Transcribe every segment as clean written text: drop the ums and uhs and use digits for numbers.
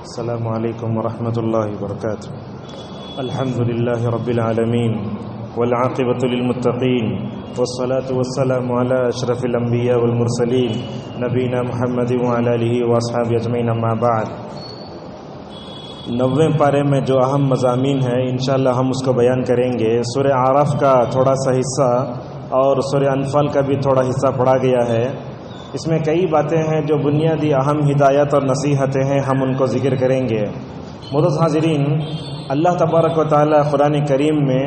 السلام علیکم ورحمۃ اللہ وبرکاتہ۔ الحمد للہ رب العالمین والعاقبۃ للمتقین والصلاة والسلام علی اشرف الانبیاء والمرسلین نبینا محمد وعلی آلہ واصحابہ اجمعین، اما بعد۔ 90ویں پارے میں جو اہم مضامین ہیں انشاءاللہ ہم اس کو بیان کریں گے۔ سورہ اعراف کا تھوڑا سا حصہ اور سورہ انفال کا بھی تھوڑا حصہ پڑھا گیا ہے۔ اس میں کئی باتیں ہیں جو بنیادی اہم ہدایت اور نصیحتیں ہیں، ہم ان کو ذکر کریں گے۔ معزز حاضرین، اللہ تبارک و تعالی قرآن کریم میں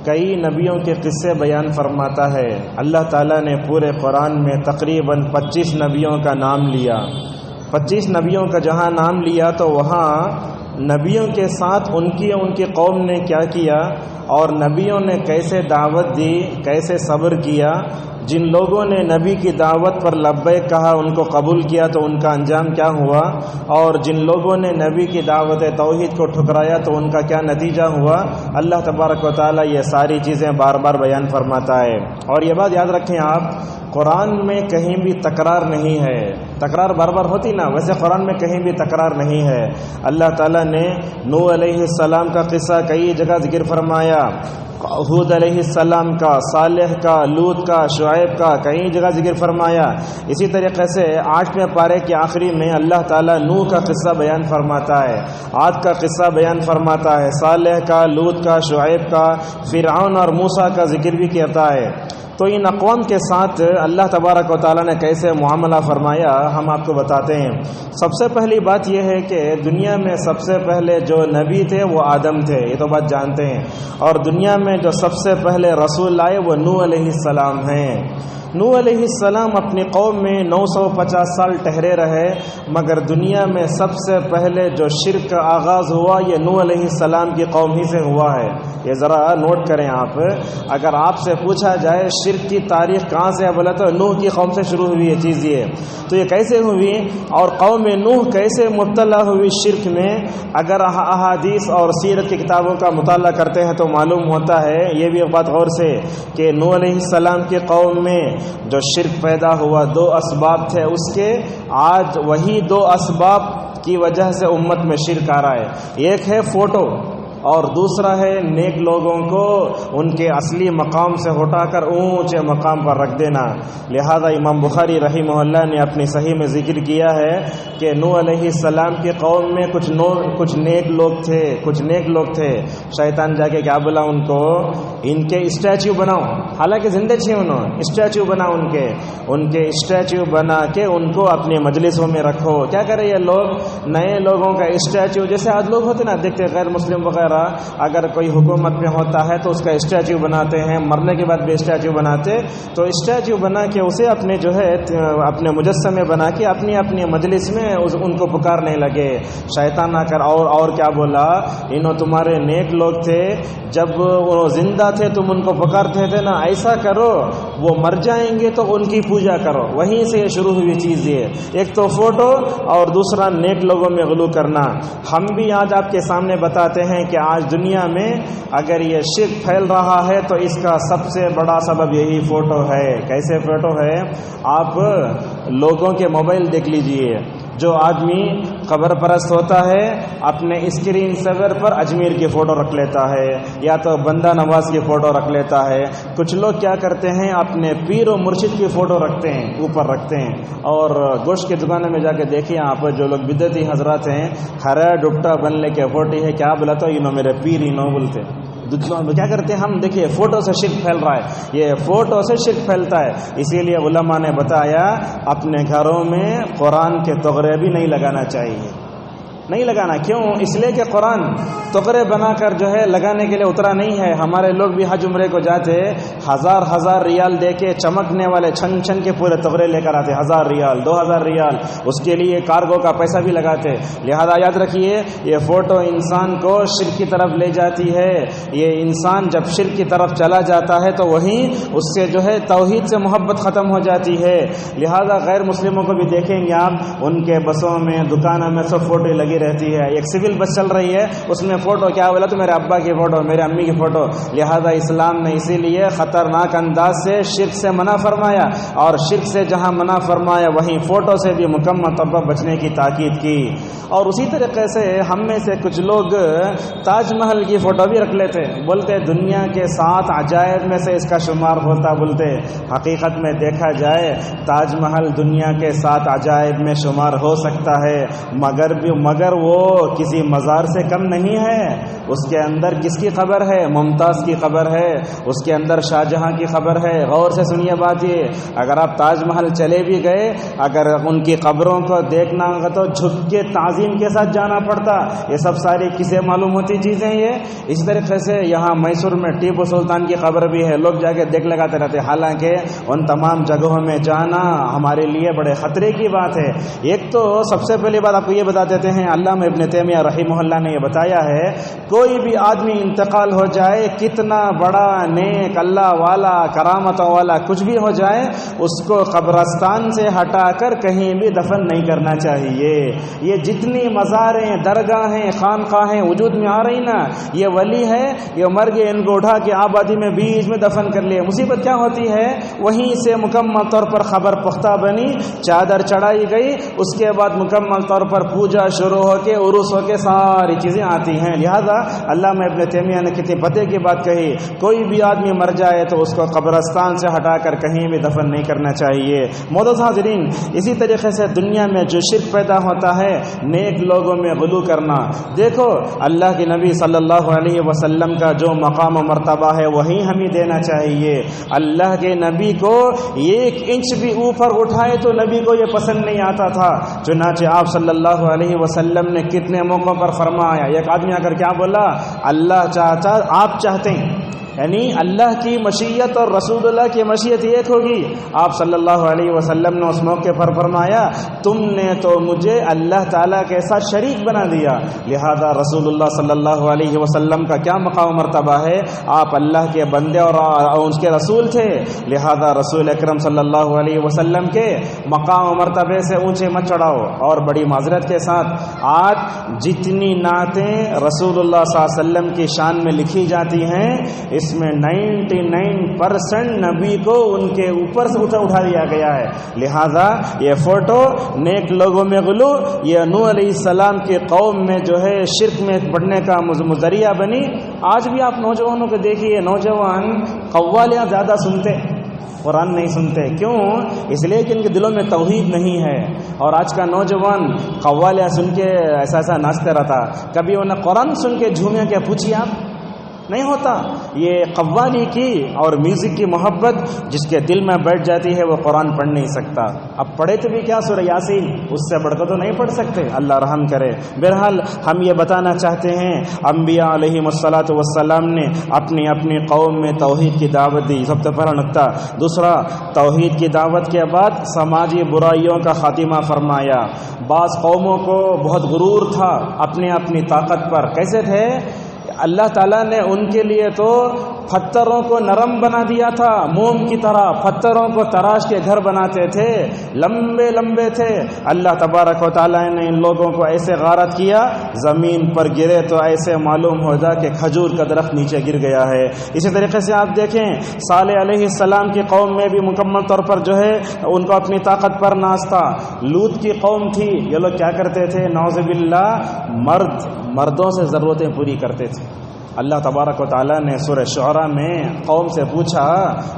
کئی نبیوں کے قصے بیان فرماتا ہے۔ اللہ تعالیٰ نے پورے قرآن میں تقریباً 25 نبیوں کا نام لیا۔ 25 نبیوں کا جہاں نام لیا تو وہاں نبیوں کے ساتھ ان کی قوم نے کیا کیا اور نبیوں نے کیسے دعوت دی، کیسے صبر کیا۔ جن لوگوں نے نبی کی دعوت پر لبیک کہا، ان کو قبول کیا تو ان کا انجام کیا ہوا، اور جن لوگوں نے نبی کی دعوت توحید کو ٹھکرایا تو ان کا کیا نتیجہ ہوا۔ اللہ تبارک و تعالیٰ یہ ساری چیزیں بار بار بیان فرماتا ہے۔ اور یہ بات یاد رکھیں آپ، قرآن میں کہیں بھی تکرار نہیں ہے۔ تکرار بار بار ہوتی نا، ویسے قرآن میں کہیں بھی تکرار نہیں ہے۔ اللہ تعالیٰ نے نوح علیہ السلام کا قصہ کئی جگہ ذکر فرمایا، ہود علیہ السلام کا، صالح کا، لوط کا، شعیب کا کئی جگہ ذکر فرمایا۔ اسی طریقے سے 8ویں پارے کے آخری میں اللہ تعالیٰ نوح کا قصہ بیان فرماتا ہے، عاد کا قصہ بیان فرماتا ہے، صالح کا، لوط کا، شعیب کا، فرعون اور موسیٰ کا ذکر بھی کرتا ہے۔ تو ان اقوام کے ساتھ اللہ تبارک و تعالیٰ نے کیسے معاملہ فرمایا ہم آپ کو بتاتے ہیں۔ سب سے پہلی بات یہ ہے کہ دنیا میں سب سے پہلے جو نبی تھے وہ آدم تھے، یہ تو بات جانتے ہیں، اور دنیا میں جو سب سے پہلے رسول آئے وہ نوح علیہ السلام ہیں۔ نوح علیہ السلام اپنی قوم میں 950 سال ٹھہرے رہے، مگر دنیا میں سب سے پہلے جو شرک کا آغاز ہوا یہ نوح علیہ السلام کی قوم ہی سے ہوا ہے۔ یہ ذرا نوٹ کریں آپ، اگر آپ سے پوچھا جائے شرک کی تاریخ کہاں سے ہے بولا تو نوح کی قوم سے شروع ہوئی یہ چیز۔ یہ تو یہ کیسے ہوئی اور قوم نوح کیسے مبتلا ہوئی شرک میں، اگر احادیث اور سیرت کی کتابوں کا مطالعہ کرتے ہیں تو معلوم ہوتا ہے، یہ بھی ایک بات غور سے، کہ نوح علیہ السلام کی قوم میں جو شرک پیدا ہوا 2 اسباب تھے اس کے، آج وہی 2 اسباب کی وجہ سے امت میں شرک آ رہا ہے۔ ایک ہے فوٹو اور دوسرا ہے نیک لوگوں کو ان کے اصلی مقام سے ہٹا کر اونچے مقام پر رکھ دینا۔ لہذا امام بخاری رحمہ اللہ نے اپنی صحیح میں ذکر کیا ہے کہ نوح علیہ السلام کی قوم میں کچھ نیک لوگ تھے، شیطان جا کے کیا بولا ان کو، ان کے اسٹیچو بناؤ، حالانکہ زندہ تھے انہوں، اسٹیچو بناؤ ان کے اسٹیچو بنا کے ان کو اپنے مجلسوں میں رکھو۔ کیا کرے یہ لوگ، نئے لوگوں کا اسٹیچو، جیسے آج لوگ ہوتے نا دیکھتے غیر مسلم وغیرہ، اگر کوئی حکومت میں ہوتا ہے تو اس کا اسٹیچو بناتے ہیں، مرنے کے بعد بھی اسٹیچو بناتے، تو اسٹیچو بنا کے اسے اپنے اپنے مجسمے بنا کے اپنی مجلس میں ان کو پکارنے لگے۔ شیطان آ کر اور کیا بولا، انہوں تمہارے نیک لوگ تھے، جب وہ زندہ تھے تم ان کو پکارتے تھے نا، ایسا کرو وہ مر جائیں گے تو ان کی پوجا کرو۔ وہیں سے شروع ہوئی چیز یہ، ایک تو فوٹو اور دوسرا نیک لوگوں میں غلو کرنا۔ ہم بھی آج آپ کے سامنے بتاتے ہیں کہ آج دنیا میں اگر یہ شرک پھیل رہا ہے تو اس کا سب سے بڑا سبب یہی فوٹو ہے۔ کیسے فوٹو ہے، آپ لوگوں کے موبائل دیکھ لیجئے، جو آدمی قبر پرست ہوتا ہے اپنے اسکرین سیور پر اجمیر کی فوٹو رکھ لیتا ہے یا تو بندہ نواز کی فوٹو رکھ لیتا ہے۔ کچھ لوگ کیا کرتے ہیں، اپنے پیر و مرشد کی فوٹو رکھتے ہیں، اوپر رکھتے ہیں، اور گوشت کی دکانوں میں جا کے دیکھیے آپ، جو لوگ بدعتی حضرات ہیں، کھرا ڈبٹا بننے کے فوٹو ہے، کیا بولا تو انہوں میرے پیر ہی نو بولتے۔ کیا کرتے ہیں ہم، دیکھیے فوٹو سے شرک پھیل رہا ہے، یہ فوٹو سے شرک پھیلتا ہے۔ اسی لیے علماء نے بتایا اپنے گھروں میں قرآن کے تغرے بھی نہیں لگانا چاہیے، نہیں لگانا۔ کیوں؟ اس لیے کہ قرآن تغرے بنا کر لگانے کے لیے اترا نہیں ہے۔ ہمارے لوگ بھی حج عمرے کو جاتے، ہزار ریال دے کے چمکنے والے چھن کے پورے تغرے لے کر آتے، 1000 ریال 2000 ریال، اس کے لیے کارگو کا پیسہ بھی لگاتے۔ لہذا یاد رکھیے، یہ فوٹو انسان کو شرک کی طرف لے جاتی ہے۔ یہ انسان جب شرک کی طرف چلا جاتا ہے تو وہیں اس سے توحید سے محبت ختم ہو جاتی ہے۔ لہذا غیر مسلموں کو بھی دیکھیں گے آپ، ان کے بسوں میں، دکانوں میں سب فوٹو لگی رہتی ہے. ایک سول بس چل رہی ہے, اس میں فوٹو کیا بولا تو میرے ابا کی فوٹو, میرے امی کی فوٹو. لہذا اسلام نے اسی لیے خطرناک انداز سے شرک سے منع فرمایا, اور شرک سے جہاں منع فرمایا وہیں فوٹو سے بھی مکمل طور پر بچنے کی تاکید کی. اور اسی طریقے سے ہم میں سے کچھ لوگ تاج محل کی فوٹو بھی رکھ لیتے, بولتے دنیا کے 7 عجائب میں سے اس کا شمار ہوتا. بولتے حقیقت میں دیکھا جائے تاج محل دنیا کے 7 عجائب میں شمار ہو سکتا ہے, مگر وہ کسی مزار سے کم نہیں ہے. اس کے اندر کس کی قبر ہے؟ ممتاز کی قبر ہے, اس کے اندر شاہ جہاں کی قبر ہے. غور سے سنیے بات یہ, اگر آپ تاج محل چلے بھی گئے, اگر ان کی قبروں کو دیکھنا ہوگا تو جھک کے تعظیم کے ساتھ جانا پڑتا. یہ سب ساری کسے معلوم ہوتی چیزیں یہ. اسی طریقے سے یہاں میسور میں ٹیپو سلطان کی قبر بھی ہے, لوگ جا کے دیکھ لگاتے رہتے. حالانکہ ان تمام جگہوں میں جانا ہمارے لیے بڑے خطرے کی بات ہے. ایک تو سب سے پہلی بات آپ کو یہ بتا دیتے ہیں, علامہ ابن تیمیہ رحمہ اللہ نے یہ بتایا ہے, کوئی بھی آدمی انتقال ہو جائے, کتنا بڑا نیک اللہ والا کرامتوں والا کچھ بھی ہو جائے, اس کو قبرستان سے ہٹا کر کہیں بھی دفن نہیں کرنا چاہیے. یہ جتنی مزاریں, درگاہیں, خانقاہیں وجود میں آ رہی نا, یہ ولی ہے, یہ مر گئے, ان کو اٹھا کے آبادی میں بیچ میں دفن کر لیے. مصیبت کیا ہوتی ہے, وہیں سے مکمل طور پر خبر پختہ بنی, چادر چڑھائی گئی, اس کے بعد مکمل طور پر پوجا شروع ہو کے عرس ہو کے ساری چیزیں آتی ہیں. لہذا علامہ ابن تیمیہ نے کتنی پتے کی بات کہی, کوئی بھی آدمی مر جائے تو اس کو قبرستان سے ہٹا کر کہیں بھی دفن نہیں کرنا چاہیے. معزز حاضرین, اسی طریقے سے دنیا میں جو شرک پیدا ہوتا ہے, نیک لوگوں میں غلو کرنا. دیکھو اللہ کے نبی صلی اللہ علیہ وسلم کا جو مقام و مرتبہ ہے وہی ہمیں دینا چاہیے. اللہ کے نبی کو 1 انچ بھی اوپر اٹھائے تو نبی کو یہ پسند نہیں آتا تھا. چنانچہ آپ صلی اللہ علیہ وسلم نے کتنے موقعوں پر فرمایا, ایک آدمی آ کر کیا بولا, اللہ چاہتا آپ چاہتے ہیں, یعنی اللہ کی مشیت اور رسول اللہ کی مشیت ایک ہوگی. آپ صلی اللہ علیہ وسلم نے اس موقع پر فرمایا, تم نے تو مجھے اللہ تعالیٰ کے ساتھ شریک بنا دیا. لہذا رسول اللہ صلی اللہ علیہ وسلم کا کیا مقام و مرتبہ ہے, آپ اللہ کے بندے اور اس کے رسول تھے. لہذا رسول اکرم صلی اللہ علیہ وسلم کے مقام و مرتبے سے اونچے مت چڑھاؤ. اور بڑی معذرت کے ساتھ, آج جتنی نعتیں رسول اللہ صلی اللہ علیہ وسلم کی شان میں لکھی جاتی ہیں, اس میں 99% نبی کو ان کے اوپر سے اٹھا دیا گیا ہے. لہذا یہ فوٹو نیک لوگوں میں غلو, یہ نوح علیہ السلام کی قوم میں جو ہے شرک میں پڑنے کا ذریعہ بنی. آج بھی آپ نوجوانوں کو دیکھیے, نوجوان قوالیاں زیادہ سنتے, قرآن نہیں سنتے. کیوں؟ اس لیے کہ ان کے دلوں میں توحید نہیں ہے. اور آج کا نوجوان قوالیاں سن کے ایسا ناچتے رہتا. کبھی انہیں قرآن سن کے جھومے کیا پوچھیے آپ, نہیں ہوتا. یہ قوالی کی اور میوزک کی محبت جس کے دل میں بیٹھ جاتی ہے وہ قرآن پڑھ نہیں سکتا. اب پڑھے تو بھی کیا, سورہ یاسین اس سے بڑھ کر تو نہیں پڑھ سکتے, اللہ رحم کرے. بہرحال ہم یہ بتانا چاہتے ہیں, انبیاء علیہم الصلاۃ والسلام نے اپنی قوم میں توحید کی دعوت دی, سب سے پہلا نقطہ. دوسرا, توحید کی دعوت کے بعد سماجی برائیوں کا خاتمہ فرمایا. بعض قوموں کو بہت غرور تھا اپنی طاقت پر. کیسے تھے؟ اللہ تعالیٰ نے ان کے لیے تو پتھروں کو نرم بنا دیا تھا, موم کی طرح پتھروں کو تراش کے گھر بناتے تھے, لمبے لمبے تھے. اللہ تبارک و تعالیٰ نے ان لوگوں کو ایسے غارت کیا, زمین پر گرے تو ایسے معلوم ہو جا کہ کھجور کا درخت نیچے گر گیا ہے. اسی طریقے سے آپ دیکھیں, صالح علیہ السلام کی قوم میں بھی مکمل طور پر جو ہے ان کو اپنی طاقت پر ناز تھا. لوط کی قوم تھی, یہ لوگ کیا کرتے تھے, نعوذ باللہ, مردوں سے ضرورتیں پوری کرتے تھے. اللہ تبارک و تعالیٰ نے سورہ شعراء میں قوم سے پوچھا,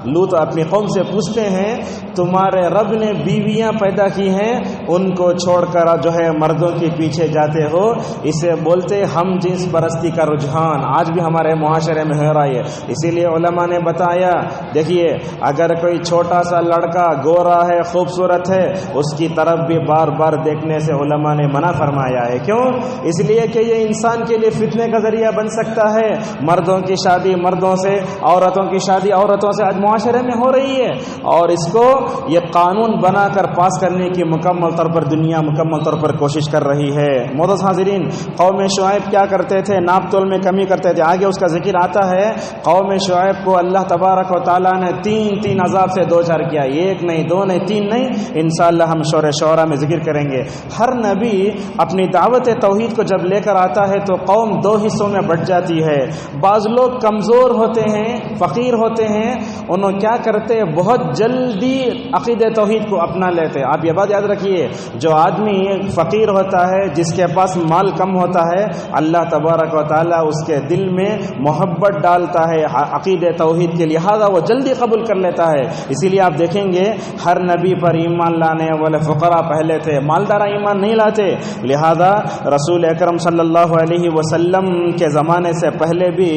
لوط اپنی قوم سے پوچھتے ہیں, تمہارے رب نے بیویاں پیدا کی ہیں, ان کو چھوڑ کر جو ہے مردوں کے پیچھے جاتے ہو. اسے بولتے ہم جنس پرستی کا رجحان آج بھی ہمارے معاشرے میں ہو رہا ہے. اسی لیے علماء نے بتایا, دیکھیے اگر کوئی چھوٹا سا لڑکا گورا ہے, خوبصورت ہے, اس کی طرف بھی بار بار دیکھنے سے علماء نے منع فرمایا ہے. کیوں؟ اس لیے کہ یہ انسان کے لیے فتنے کا ذریعہ بن سکتا ہے. ہے مردوں کی شادی مردوں سے، عورتوں کی شادی عورتوں سے آج معاشرے میں ہو رہی ہے، اور اس کو یہ قانون بنا کر پاس کرنے کی مکمل طور پر دنیا مکمل طور پر کوشش کر رہی ہے۔ معزز حاضرین، قوم شعیب کیا کرتے تھے؟ ناپ تول میں کمی کرتے تھے۔ آگے اس کا ذکر آتا ہے، قوم شعیب کو اللہ تبارک و تعالیٰ نے تین عذاب سے دو چار کیا، ایک نہیں دو نہیں تین نہیں، انشاءاللہ ہم شورِ شعراء میں ذکر کریں گے۔ ہر نبی اپنی دعوت توحید کو جب لے کر آتا ہے تو قوم دو حصوں میں بٹ جاتی ہے۔ بعض لوگ کمزور ہوتے ہیں، فقیر ہوتے ہیں، انہوں کیا کرتے ہیں؟ بہت جلدی عقیدہ توحید کو اپنا لیتے ہیں۔ آپ یہ بات یاد رکھیے، جو آدمی فقیر ہوتا ہے، جس کے پاس مال کم ہوتا ہے، اللہ تبارک و تعالیٰ اس کے دل میں محبت ڈالتا ہے عقیدہ توحید کے، لہذا وہ جلدی قبول کر لیتا ہے۔ اسی لیے آپ دیکھیں گے ہر نبی پر ایمان لانے والے فقراء پہلے تھے، مالدار ایمان نہیں لاتے، لہذا رسول اکرم صلی اللہ علیہ وسلم کے زمانے سے پہلے بھی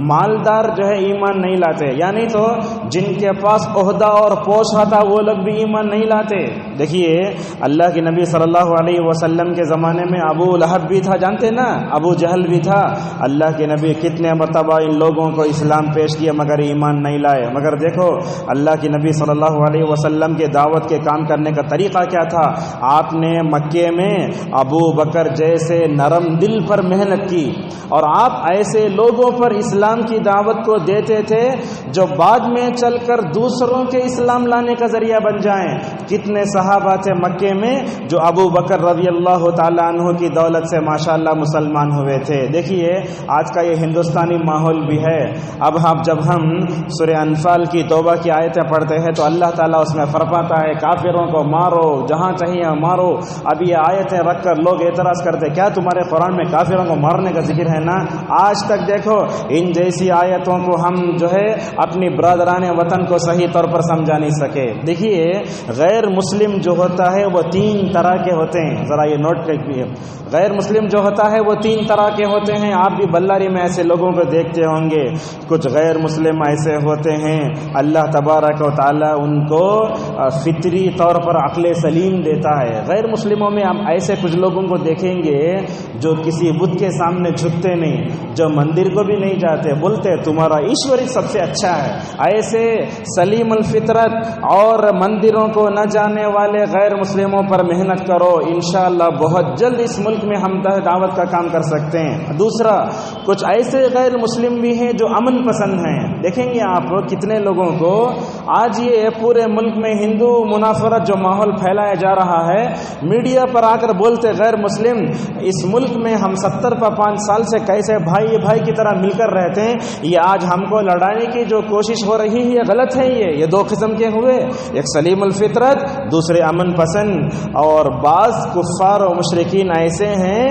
مالدار جو ہے ایمان نہیں لاتے، یعنی تو جن کے پاس عہدہ اور پوش ہوتا وہ لوگ بھی ایمان نہیں لاتے۔ دیکھیے اللہ کے نبی صلی اللہ علیہ وسلم کے زمانے میں ابو لہب بھی تھا، جانتے نا، ابو جہل بھی تھا۔ اللہ کے نبی کتنے مرتبہ ان لوگوں کو اسلام پیش کیا مگر ایمان نہیں لائے۔ مگر دیکھو اللہ کے نبی صلی اللہ علیہ وسلم کے دعوت کے کام کرنے کا طریقہ کیا تھا؟ آپ نے مکے میں ابو بکر جیسے نرم دل پر محنت کی، اور آپ ایسے لوگوں پر اسلام کی دعوت کو دیتے تھے جو بعد میں چل کر دوسروں کے اسلام لانے کا ذریعہ بن جائیں۔ کتنے صحابہ تھے مکے میں جو ابو بکر رضی اللہ تعالیٰ عنہ کی دولت سے ماشاءاللہ مسلمان ہوئے تھے۔ دیکھیے آج کا یہ ہندوستانی ماحول بھی ہے۔ اب جب ہم سورہ انفال کی توبہ کی آیتیں پڑھتے ہیں تو اللہ تعالیٰ اس میں فرماتا ہے کافروں کو مارو، جہاں چاہیے مارو۔ اب یہ آیتیں رکھ کر لوگ اعتراض کرتے، کیا تمہارے قرآن میں کافروں کو مارنے کا ذکر ہے نا؟ آج تک دیکھو ان جیسی آیتوں کو ہم جو ہے اپنی برادران وطن کو صحیح طور پر سمجھا نہیں سکے۔ دیکھیے غیر مسلم جو ہوتا ہے وہ تین طرح کے ہوتے ہیں، ذرا یہ نوٹ کریے، غیر مسلم جو ہوتا ہے وہ تین طرح کے ہوتے ہیں۔ آپ بھی بلاری میں ایسے لوگوں کو دیکھتے ہوں گے، کچھ غیر مسلم ایسے ہوتے ہیں اللہ تبارک و تعالیٰ ان کو فطری طور پر عقل سلیم دیتا ہے۔ غیر مسلموں میں ہم ایسے کچھ لوگوں کو دیکھیں گے جو کسی بت کے سامنے جھکتے نہیں، جو مندر کو بھی نہیں جاتے، بولتے تمہارا ایشور سب سے اچھا ہے۔ ایسے سلیم الفطرت اور مندروں کو نہ جانے والے غیر مسلموں پر محنت کرو، انشاءاللہ بہت جلد اس ملک میں ہم دعوت کا کام کر سکتے ہیں۔ دوسرا، کچھ ایسے غیر مسلم بھی ہیں جو امن پسند ہیں۔ دیکھیں گے آپ کتنے لوگوں کو آج یہ پورے ملک میں ہندو منافرت جو ماحول پھیلایا جا رہا ہے، میڈیا پر آ کر بولتے غیر مسلم اس ملک میں ہم 70-5 سال سے کیسے بھائی بھائی کی طرح مل کر رہتے ہیں، یہ آج ہم کو لڑانے کی جو کوشش ہو رہی ہے یہ غلط ہے۔ یہ دو قسم کے ہوئے، ایک سلیم الفطرت، دوسرے امن پسند، اور بعض کفار و مشرکین ایسے ہیں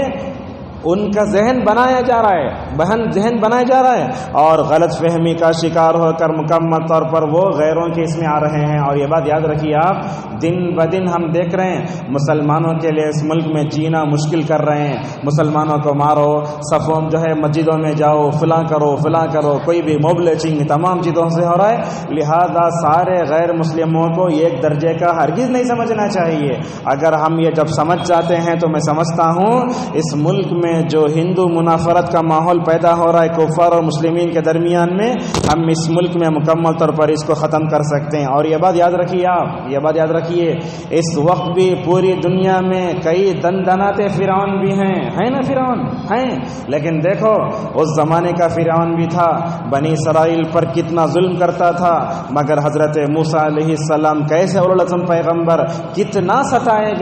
ان کا ذہن بنایا جا رہا ہے، ذہن بنایا جا رہا ہے، اور غلط فہمی کا شکار ہو کر مکمل طور پر وہ غیروں کے اس میں آ رہے ہیں۔ اور یہ بات یاد رکھیے آپ، دن بدن ہم دیکھ رہے ہیں مسلمانوں کے لیے اس ملک میں جینا مشکل کر رہے ہیں۔ مسلمانوں کو مارو، صفوں جو ہے مسجدوں میں جاؤ، فلاں کرو، کوئی بھی موب لنچنگ تمام چیزوں سے ہو رہا ہے۔ لہذا سارے غیر مسلموں کو ایک درجے کا ہرگز نہیں سمجھنا چاہیے۔ اگر ہم یہ جب سمجھ جاتے ہیں تو میں سمجھتا ہوں اس ملک میں جو ہندو منافرت کا ماحول پیدا ہو رہا ہے کفار اور مسلمین کے درمیان میں، ہم اس ملک میں مکمل طور پر اس کو ختم کر سکتے ہیں۔ اور یہ بات یاد رکھیے آپ، یہ بات یاد رکھیے، اس وقت بھی پوری دنیا میں کئی دندناتے فرعون بھی ہیں نا، فرعون ہیں، لیکن دیکھو اس زمانے کا فرعون بھی تھا، بنی اسرائیل پر کتنا ظلم کرتا تھا، مگر حضرت موسیٰ علیہ السلام کیسے اولوالعزم پیغمبر کتنا ستائے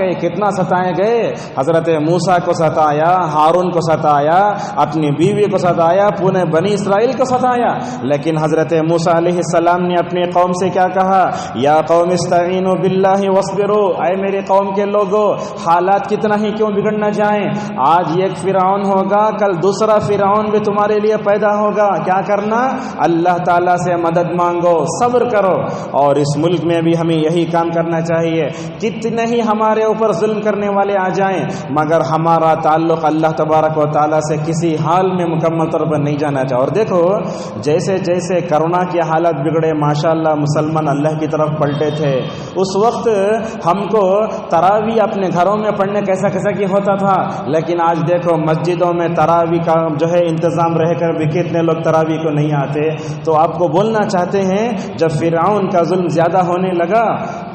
گئے، حضرت موسیٰ کو ستایا، ہارون کو ستایا، اپنی بیوی کو ستایا، پورے بنی اسرائیل کو ستایا، لیکن حضرت موسیٰ علیہ السلام نے اپنی قوم سے کیا کہا؟ یا قوم استعینوا باللہ واصبروا، اے میری قوم کے لوگوں حالات کتنا ہی کیوں بگڑ نہ جائیں، آج ایک فرعون ہوگا، کل دوسرا فرعون بھی تمہارے لیے پیدا ہوگا، کیا کرنا؟ اللہ تعالیٰ سے مدد مانگو، صبر کرو۔ اور اس ملک میں بھی ہمیں یہی کام کرنا چاہیے، کتنے ہی ہمارے اوپر ظلم کرنے والے آ جائیں، مگر ہمارا تعلق اللہ تبارک و تعالیٰ سے کسی حال میں مکمل طور پر نہیں جانا چاہیے۔ اور دیکھو جیسے جیسے کرونا کی حالت بگڑے ماشاءاللہ مسلمان اللہ کی طرف پلٹے تھے، اس وقت ہم کو تراویح اپنے گھروں میں پڑھنے کیسا کی ہوتا تھا، لیکن آج دیکھو مسجدوں میں تراویح کا جو ہے انتظام رہ کر بھی کتنے لوگ تراویح کو نہیں آتے۔ تو آپ کو بولنا چاہتے ہیں جب فرعون کا ظلم زیادہ ہونے لگا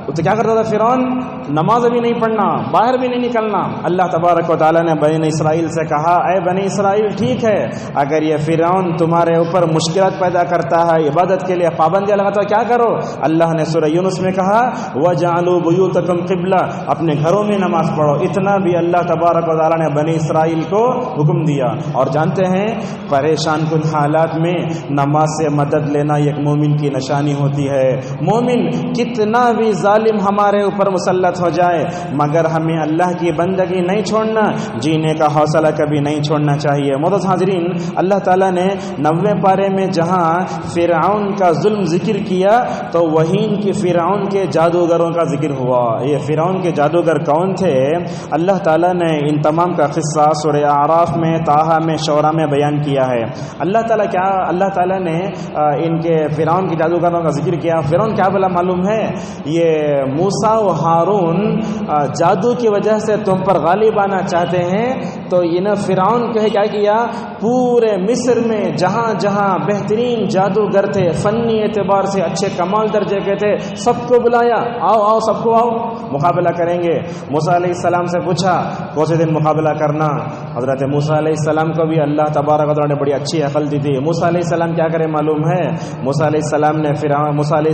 تو کیا کرتا تھا فرعون؟ نماز بھی نہیں پڑھنا، باہر بھی نہیں نکلنا۔ اللہ تبارک و تعالیٰ نے بنی اسرائیل سے کہا اے بنی اسرائیل ٹھیک ہے اگر یہ فرعون تمہارے اوپر مشکلات پیدا کرتا ہے، عبادت کے لیے پابندیاں لگاتا ہے، کیا کرو؟ اللہ نے سورہ یونس میں کہا وَجَعَلُوا بُيُوتَكُمْ قِبْلَةً، اپنے گھروں میں نماز پڑھو۔ اتنا بھی اللہ تبارک و تعالیٰ نے بنی اسرائیل کو حکم دیا۔ اور جانتے ہیں پریشان کن حالات میں نماز سے مدد لینا ایک مومن کی نشانی ہوتی ہے۔ مومن کتنا بھی ظالم ہمارے اوپر مسلط ہو جائے مگر ہمیں اللہ کی بندگی نہیں چھوڑنا، جینے کا حوصلہ کبھی نہیں چھوڑنا چاہیے۔ معزز حاضرین، اللہ تعالیٰ نے 90 پارے میں جہاں فرعون کا ظلم ذکر کیا تو وہیں کی فرعون کے جادوگروں کا ذکر ہوا۔ یہ فرعون کے جادوگر کون تھے؟ اللہ تعالیٰ نے ان تمام کا قصہ سورہ اعراف میں، طٰہٰ میں، شعراء میں بیان کیا ہے۔ اللہ تعالیٰ نے ان کے فرعون کے جادوگروں کا ذکر کیا۔ فرعون کیا بلا معلوم ہے؟ یہ موسیٰ و ہارون جادو کی وجہ سے تم پر غالب آنا چاہتے ہیں، تو انہیں فرعون کیا کیا؟ پورے مصر میں جہاں جہاں بہترین جادوگر تھے، فنی اعتبار سے اچھے کمال درجے کے تھے، سب کو بلایا، آؤ سب کو آؤ مقابلہ کریں گے۔ موسیٰ علیہ السلام سے پوچھا کون سے دن مقابلہ کرنا؟ حضرت موسیٰ علیہ السلام کو بھی اللہ تبارک و تعالیٰ نے بڑی اچھی عقل دی تھی۔ موسیٰ علیہ السلام کیا کرے معلوم ہے؟ موسیٰ علیہ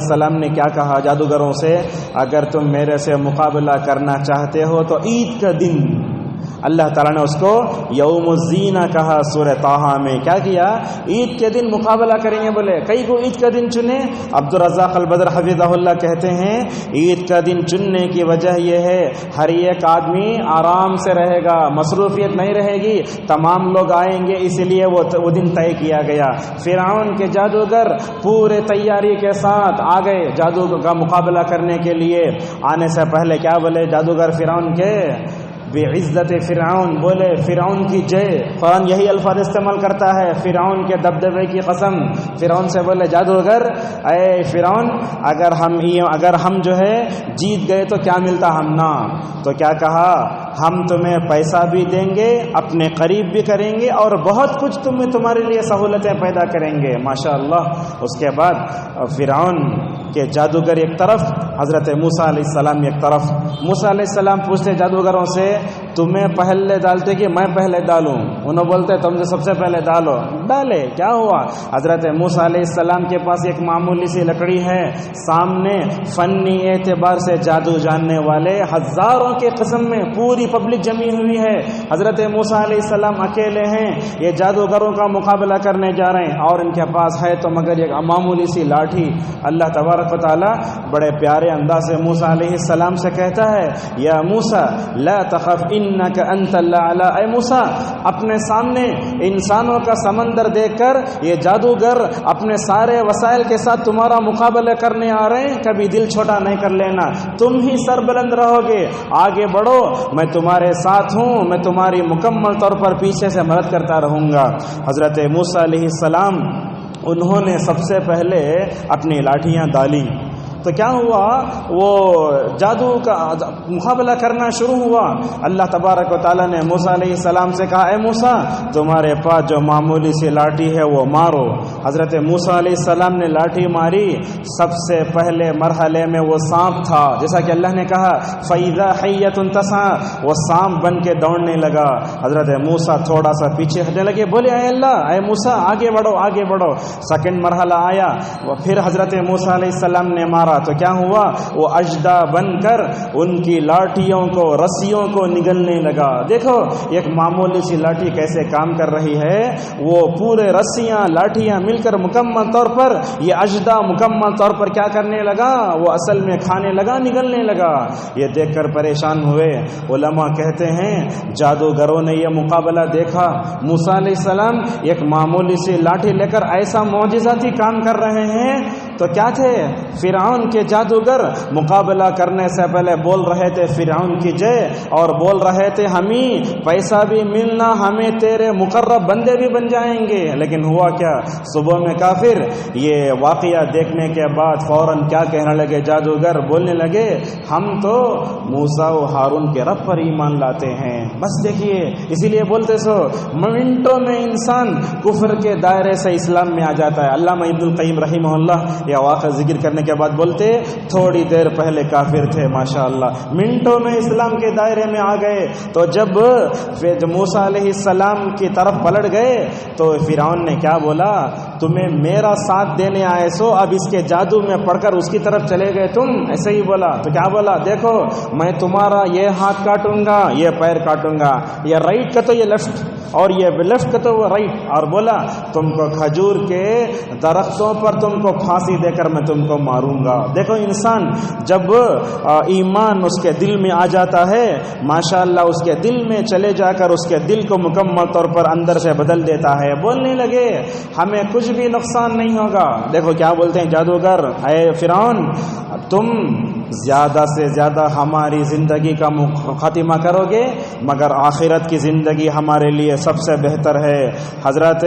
السلام نے کیا کہا جادوگروں سے؟ اگر تم میرے سے مقابلہ کرنا چاہتے ہو تو عید کا دن، اللہ تعالیٰ نے اس کو یوم الزینہ کہا سورہ طٰہٰ میں۔ کیا کیا؟ عید کے دن مقابلہ کریں گے بولے۔ کئی کو عید کا دن چنے؟ عبدالرزاق البدر حفظہ اللہ کہتے ہیں عید کا دن چننے کی وجہ یہ ہے ہر ایک آدمی آرام سے رہے گا، مصروفیت نہیں رہے گی، تمام لوگ آئیں گے، اس لیے وہ دن طے کیا گیا۔ فرعون کے جادوگر پورے تیاری کے ساتھ آ گئے جادو کا مقابلہ کرنے کے لیے۔ آنے سے پہلے کیا بولے جادوگر فرعون کے؟ بعزت فرعون، بولے فرعون کی جے۔ قرآن یہی الفاظ استعمال کرتا ہے، فرعون کے دبدبے کی قسم۔ فرعون سے بولے جادوگر اے فرعون اگر ہم جو ہے جیت گئے تو کیا ملتا ہم نا؟ تو کیا کہا؟ ہم تمہیں پیسہ بھی دیں گے، اپنے قریب بھی کریں گے، اور بہت کچھ تمہارے لیے سہولتیں پیدا کریں گے۔ ماشاءاللہ۔ اس کے بعد فرعون کے جادوگر ایک طرف، حضرت موسیٰ علیہ السلام ایک طرف۔ موسیٰ علیہ السلام پوچھتے جادوگروں سے تمہیں پہلے ڈالتے کہ میں پہلے ڈالوں؟ انہوں بولتے تم سے سب سے پہلے ڈالو۔ ڈالے، کیا ہوا؟ حضرت موسیٰ علیہ السلام کے پاس ایک معمولی سی لکڑی ہے، سامنے فنی اعتبار سے جادو جاننے والے ہزاروں کے قسم میں پوری پبلک جمی ہوئی ہے۔ حضرت موسیٰ علیہ السلام اکیلے ہیں، یہ جادوگروں کا مقابلہ کرنے جا رہے ہیں، اور ان کے پاس ہے تو مگر ایک معمولی سی لاٹھی۔ اللہ تبارک و تعالیٰ بڑے پیارے انداز سے موسیٰ علیہ السلام سے کہتا ہے یا موسیٰ لا تخف انک انت الاعلی، اے موسیٰ اپنے سامنے انسانوں کا سمندر دیکھ کر یہ جادوگر اپنے سارے وسائل کے ساتھ تمہارا مقابلہ کرنے آ رہے ہیں، کبھی دل چھوٹا نہیں کر لینا، تم ہی سر بلند رہو گے، آگے بڑھو، میں تمہارے ساتھ ہوں، میں تمہاری مکمل طور پر پیچھے سے مدد کرتا رہوں گا۔ حضرت موسیٰ علیہ السلام انہوں نے سب سے پہلے اپنی لاٹھیاں ڈالی تو کیا ہوا؟ وہ جادو کا مقابلہ کرنا شروع ہوا۔ اللہ تبارک و تعالیٰ نے موسیٰ علیہ السلام سے کہا اے موسیٰ تمہارے پاس جو معمولی سی لاٹھی ہے وہ مارو۔ حضرت موسیٰ علیہ السلام نے لاٹھی ماری، سب سے پہلے مرحلے میں وہ سانپ تھا، جیسا کہ اللہ نے کہا فَإِذَا حَيَّةٌ تَسْعَىٰ، وہ سانپ بن کے دوڑنے لگا۔ حضرت موسیٰ تھوڑا سا پیچھے ہٹنے لگے، بولے اے اللہ، اے موسیٰ آگے بڑھو آگے بڑھو۔ سیکنڈ مرحلہ آیا، پھر حضرت موسیٰ علیہ السلام نے مارا تو کیا ہوا؟ وہ اژدھا بن کر ان کی لاٹھیوں کو، رسیوں کو نگلنے لگا۔ دیکھو ایک معمولی سی لاٹھی کیسے کام کر رہی ہے، وہ پورے رسیاں لاٹھیاں مل کر مکمل طور پر یہ اژدھا مکمل طور پر کیا کرنے لگا؟ وہ اصل میں کھانے لگا، نگلنے لگا۔ یہ دیکھ کر پریشان ہوئے۔ علماء کہتے ہیں جادوگروں نے یہ مقابلہ دیکھا، موسیٰ علیہ السلام ایک معمولی سی لاٹھی لے کر ایسا معجزاتی کام کر رہے ہیں، تو کیا تھے؟ فرعون کے جادوگر مقابلہ کرنے سے پہلے بول رہے تھے فرعون کی جے، اور بول رہے تھے ہمیں پیسہ بھی ملنا، ہمیں تیرے مقرب بندے بھی بن جائیں گے۔ لیکن ہوا کیا؟ صبح میں کافر یہ واقعہ دیکھنے کے بعد فوراً کیا کہنے لگے؟ جادوگر بولنے لگے ہم تو موسیٰ و ہارون کے رب پر ایمان لاتے ہیں۔ بس دیکھیے، اسی لیے بولتے سو منٹوں میں انسان کفر کے دائرے سے اسلام میں آ جاتا ہے۔ علامہ ابن القیم رحمہ اللہ یہ واقعہ ذکر کرنے کے بعد بولتے تھوڑی دیر پہلے کافر تھے، ماشاءاللہ منٹوں میں اسلام کے دائرے میں آ گئے۔ تو جب موسیٰ علیہ السلام کی طرف پلٹ گئے تو فرعون نے کیا بولا؟ تمہیں میرا ساتھ دینے آئے سو اب اس کے جادو میں پڑھ کر اس کی طرف چلے گئے تم، ایسے ہی بولا۔ تو کیا بولا؟ دیکھو میں تمہارا یہ ہاتھ کاٹوں گا، یہ پیر کاٹوں گا، یہ رائٹ کا تو یہ لیفٹ، اور یہ لیفٹ کا تو وہ رائٹ، اور بولا تم کو کھجور کے درختوں پر تم کو پھانسی دے کر میں تم کو ماروں گا۔ دیکھو انسان جب ایمان اس کے دل میں آ جاتا ہے، ماشاءاللہ اس کے دل میں چلے جا کر اس کے دل کو مکمل طور پر اندر سے بدل دیتا ہے۔ بولنے لگے ہمیں کچھ بھی نقصان نہیں ہوگا۔ دیکھو کیا بولتے ہیں جادوگر، اے فرعون تم زیادہ سے زیادہ ہماری زندگی کا خاتمہ کرو گے، مگر آخرت کی زندگی ہمارے لیے سب سے بہتر ہے۔ حضرت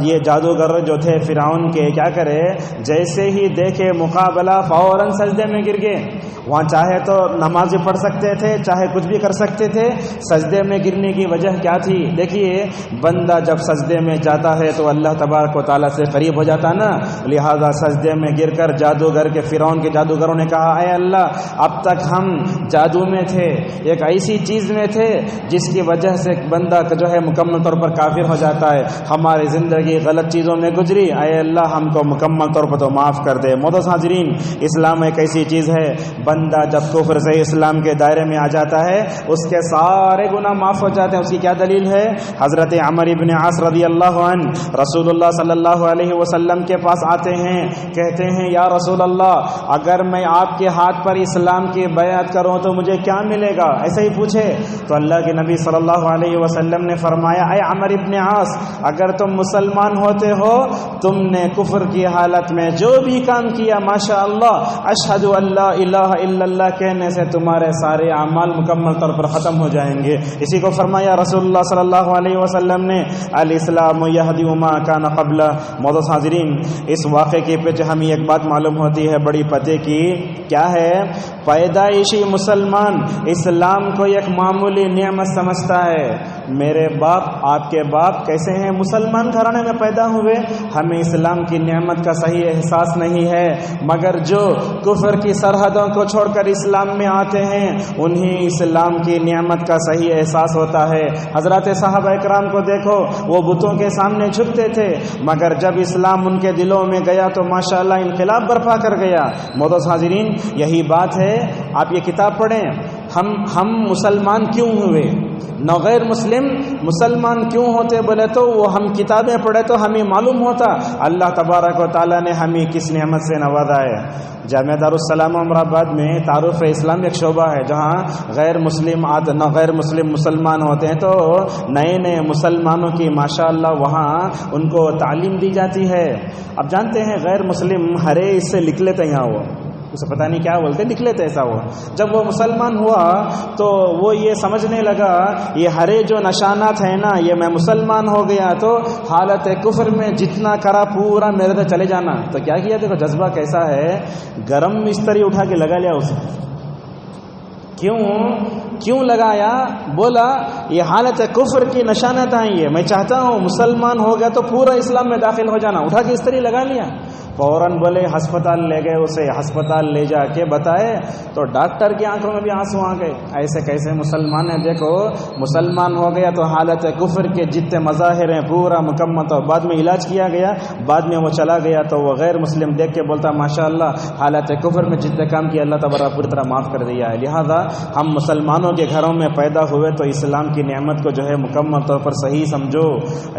یہ جادوگر جو تھے فرعون کے، کیا کرے؟ جیسے ہی دیکھے مقابلہ فوراً سجدے میں گر گئے۔ وہاں چاہے تو نماز پڑھ سکتے تھے، چاہے کچھ بھی کر سکتے تھے، سجدے میں گرنے کی وجہ کیا تھی؟ دیکھیے بندہ جب سجدے میں جاتا ہے تو اللہ تبارک و تعالیٰ سے قریب ہو جاتا نا، لہذا سجدے میں گر کر جادوگر کے فرعون کے جادوگروں نے کہا اے اللہ اب تک ہم جادو میں تھے، ایک ایسی چیز میں تھے جس کی وجہ سے بندہ جو ہے مکمل طور پر کافر ہو جاتا ہے، ہماری زندگی غلط چیزوں میں گزری، اے اللہ ہم کو مکمل طور پر تو معاف کر دے۔ معزز حاضرین، اسلام ایک ایسی چیز ہے بندہ جب کفر سے اسلام کے دائرے میں آ جاتا ہے اس کے سارے گناہ معاف ہو جاتے ہیں۔ اس کی کیا دلیل ہے؟ حضرت عمر بن عاص رضی اللہ عنہ رسول اللہ صلی اللہ علیہ وسلم کے پاس آتے ہیں، کہتے ہیں یا رسول اللہ اگر میں آپ کے ہاتھ پر اسلام کی بیعت کروں تو مجھے کیا ملے گا؟ ایسے ہی پوچھے تو اللہ کے نبی صلی اللہ علیہ وسلم نے فرمایا اے عمر بن عاص اگر تم مسلمان ہوتے ہو، تم نے کفر کی حالت میں جو بھی کام کیا ماشاءاللہ اشہد ان لا الہ الا اللہ کہنے سے تمہارے سارے اعمال مکمل طور پر ختم ہو جائیں گے۔ اسی کو فرمایا رسول اللہ صلی اللہ علیہ وسلم نے الاسلام یہدی ما کان قبل۔ معزز حاضرین، اس واقعے کے پیچھے ہمیں ایک بات معلوم ہوتی ہے بڑی پتے کی، کیا ہے؟ پیدائشی مسلمان اسلام کو ایک معمولی نعمت سمجھتا ہے۔ میرے باپ آپ کے باپ کیسے ہیں؟ مسلمان گھرانے میں پیدا ہوئے، ہمیں اسلام کی نعمت کا صحیح احساس نہیں ہے، مگر جو کفر کی سرحدوں کو چھوڑ کر اسلام میں آتے ہیں انہیں اسلام کی نعمت کا صحیح احساس ہوتا ہے۔ حضرات صحابہ اکرام کو دیکھو، وہ بتوں کے سامنے جھکتے تھے، مگر جب اسلام ان کے دلوں میں گیا تو ماشاءاللہ انقلاب برپا کر گیا۔ معزز حاضرین، یہی بات ہے، آپ یہ کتاب پڑھیں، ہم مسلمان کیوں ہوئے، نہ غیر مسلمان کیوں ہوتے بولے تو وہ ہم کتابیں پڑھے تو ہمیں معلوم ہوتا اللہ تبارک و تعالیٰ نے ہمیں کس نعمت سے نوازا ہے۔ جامعہ دارالسلام امر آباد میں تعارف اسلام ایک شعبہ ہے جہاں غیر مسلم مسلمان ہوتے ہیں، تو نئے نئے مسلمانوں کی ماشاءاللہ وہاں ان کو تعلیم دی جاتی ہے۔ اب جانتے ہیں غیر مسلم ہرے اس سے لکھ لیتے ہیں، وہ اسے پتہ نہیں کیا بولتے، لکھ لیتے ایسا ہوا۔ جب وہ مسلمان ہوا تو وہ یہ سمجھنے لگا یہ ہرے جو نشانات ہیں نا، یہ میں مسلمان ہو گیا تو حالت کفر میں جتنا کرا پورا میرے سے چلے جانا۔ تو کیا کیا؟ دیکھو جذبہ کیسا ہے، گرم مستری اٹھا کے لگا لیا اسے۔ کیوں لگایا؟ بولا یہ حالت کفر کی نشانات ہیں، یہ میں چاہتا ہوں مسلمان ہو گیا تو پورا اسلام میں داخل ہو جانا، اٹھا کے استری لگا لیا۔ فوراً بولے ہسپتال لے گئے اسے، ہسپتال لے جا کے بتائے تو ڈاکٹر کی آنکھوں میں بھی آنسو آ گئے، ایسے کیسے مسلمان ہیں؟ دیکھو مسلمان ہو گیا تو حالت کفر کے جتنے مظاہر ہیں پورا مکمل، تو بعد میں علاج کیا گیا، بعد میں وہ چلا گیا تو وہ غیر مسلم دیکھ کے بولتا ماشاءاللہ حالت کفر میں جتنے کام کیا اللہ تبارک پوری طرح معاف کر دیا ہے۔ لہذا ہم مسلمانوں کے گھروں میں پیدا ہوئے تو اسلام کی نعمت کو جو ہے مکمل طور پر صحیح سمجھو۔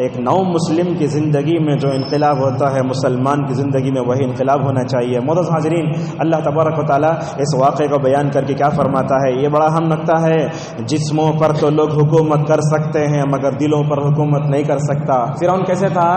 ایک نو مسلم کی زندگی میں جو انقلاب ہوتا ہے مسلمان کی زندگی زندگی میں وہی انقلاب ہونا چاہیے۔ معزز حاضرین، اللہ تبارک و تعالیٰ اس واقعے کو بیان کر کے کیا فرماتا ہے؟ یہ بڑا اہم نقطہ ہے۔ جسموں پر تو لوگ حکومت کر سکتے ہیں مگر دلوں پر حکومت نہیں کر سکتا۔ فرعون کیسے تھا؟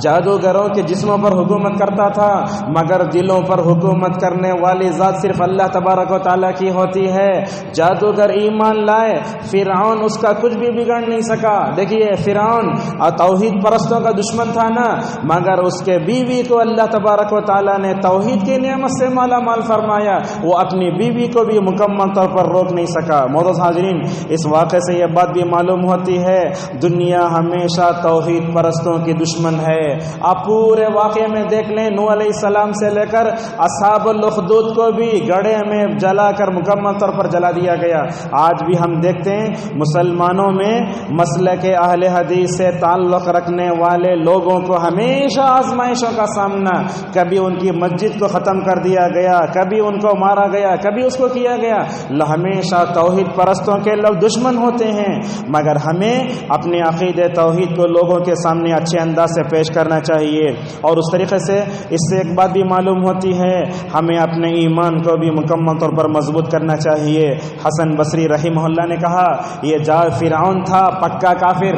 جادوگروں کے جسموں پر حکومت کرتا تھا مگر دلوں پر حکومت کرنے والی ذات صرف اللہ تبارک و تعالیٰ کی ہوتی ہے۔ جادوگر ایمان لائے، فرعون اس کا کچھ بھی بگاڑ نہیں سکا۔ دیکھیے فرعون توحید پرستوں کا دشمن تھا نا، مگر اس کے بیوی کو اللہ تبارک و تعالیٰ نے توحید کی نعمت سے مالا مال فرمایا، وہ اپنی بیوی کو بھی مکمل طور پر روک نہیں سکا۔ معزز حاضرین، اس واقعے سے یہ بات بھی معلوم ہوتی ہے دنیا ہمیشہ توحید پرستوں کی دشمن ہے۔ آپ پورے واقعے میں دیکھ لیں، نوح علیہ السلام سے لے کر اصحاب الاخدود کو بھی گڑھے میں جلا کر مکمل طور پر جلا دیا گیا۔ آج بھی ہم دیکھتے ہیں مسلمانوں میں مسلک اہل حدیث سے تعلق رکھنے والے لوگوں کو ہمیشہ آزمائشوں کا سامنا، کبھی ان کی مسجد کو ختم کر دیا گیا، کبھی ان کو مارا گیا، کبھی اس کو کیا گیا۔ ہمیشہ توحید پرستوں کے لوگ دشمن ہوتے ہیں، مگر ہمیں اپنے عقیدے توحید کو لوگوں کے سامنے اچھے انداز سے پیش کرنا چاہیے۔ اور اس طریقے سے اس سے ایک بات بھی معلوم ہوتی ہے، ہمیں اپنے ایمان کو بھی مکمل طور پر مضبوط کرنا چاہیے۔ حسن بصری رحمہ اللہ نے کہا، یہ فرعون تھا پکا کافر،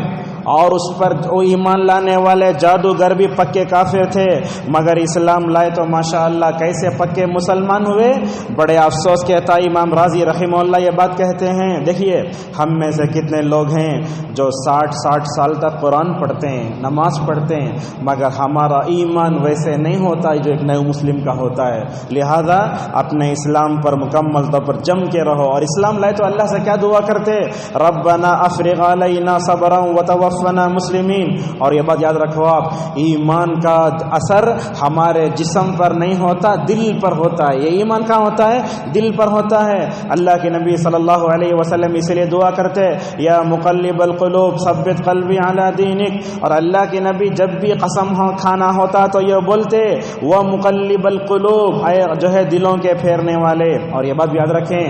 اور اس پر ایمان لانے والے جادوگر بھی پکے کافر تھے، مگر اسلام لائے تو ماشاءاللہ کیسے پکے مسلمان ہوئے۔ بڑے افسوس کہتا امام راضی رحمہ اللہ یہ بات کہتے ہیں، دیکھیے ہم میں سے کتنے لوگ ہیں جو 60 سال تک قرآن پڑھتے ہیں، نماز پڑھتے ہیں، مگر ہمارا ایمان ویسے نہیں ہوتا جو ایک نئے مسلم کا ہوتا ہے۔ لہذا اپنے اسلام پر مکمل طور پر جم کے رہو۔ اور اسلام لائے تو اللہ سے کیا دعا کرتے؟ ربنا افرغ علینا صبرا وتوفنا مسلمین۔ اور یہ بات یاد رکھو آپ، ایمان کا اثر ہمارے جسم پر نہیں ہوتا، دل پر ہوتا ہے۔ یہ ایمان کہاں ہوتا ہے؟ دل پر ہوتا ہے۔ اللہ کے نبی صلی اللہ علیہ وسلم اس لیے دعا کرتے، یا مقلب القلوب ثبت قلبی علی دینک۔ اور اللہ کے نبی جب بھی قسم کھانا ہوتا تو یہ بولتے، وہ مقلب القلوب، اے جو ہے دلوں کے پھیرنے والے۔ اور یہ بات بھی یاد رکھیں،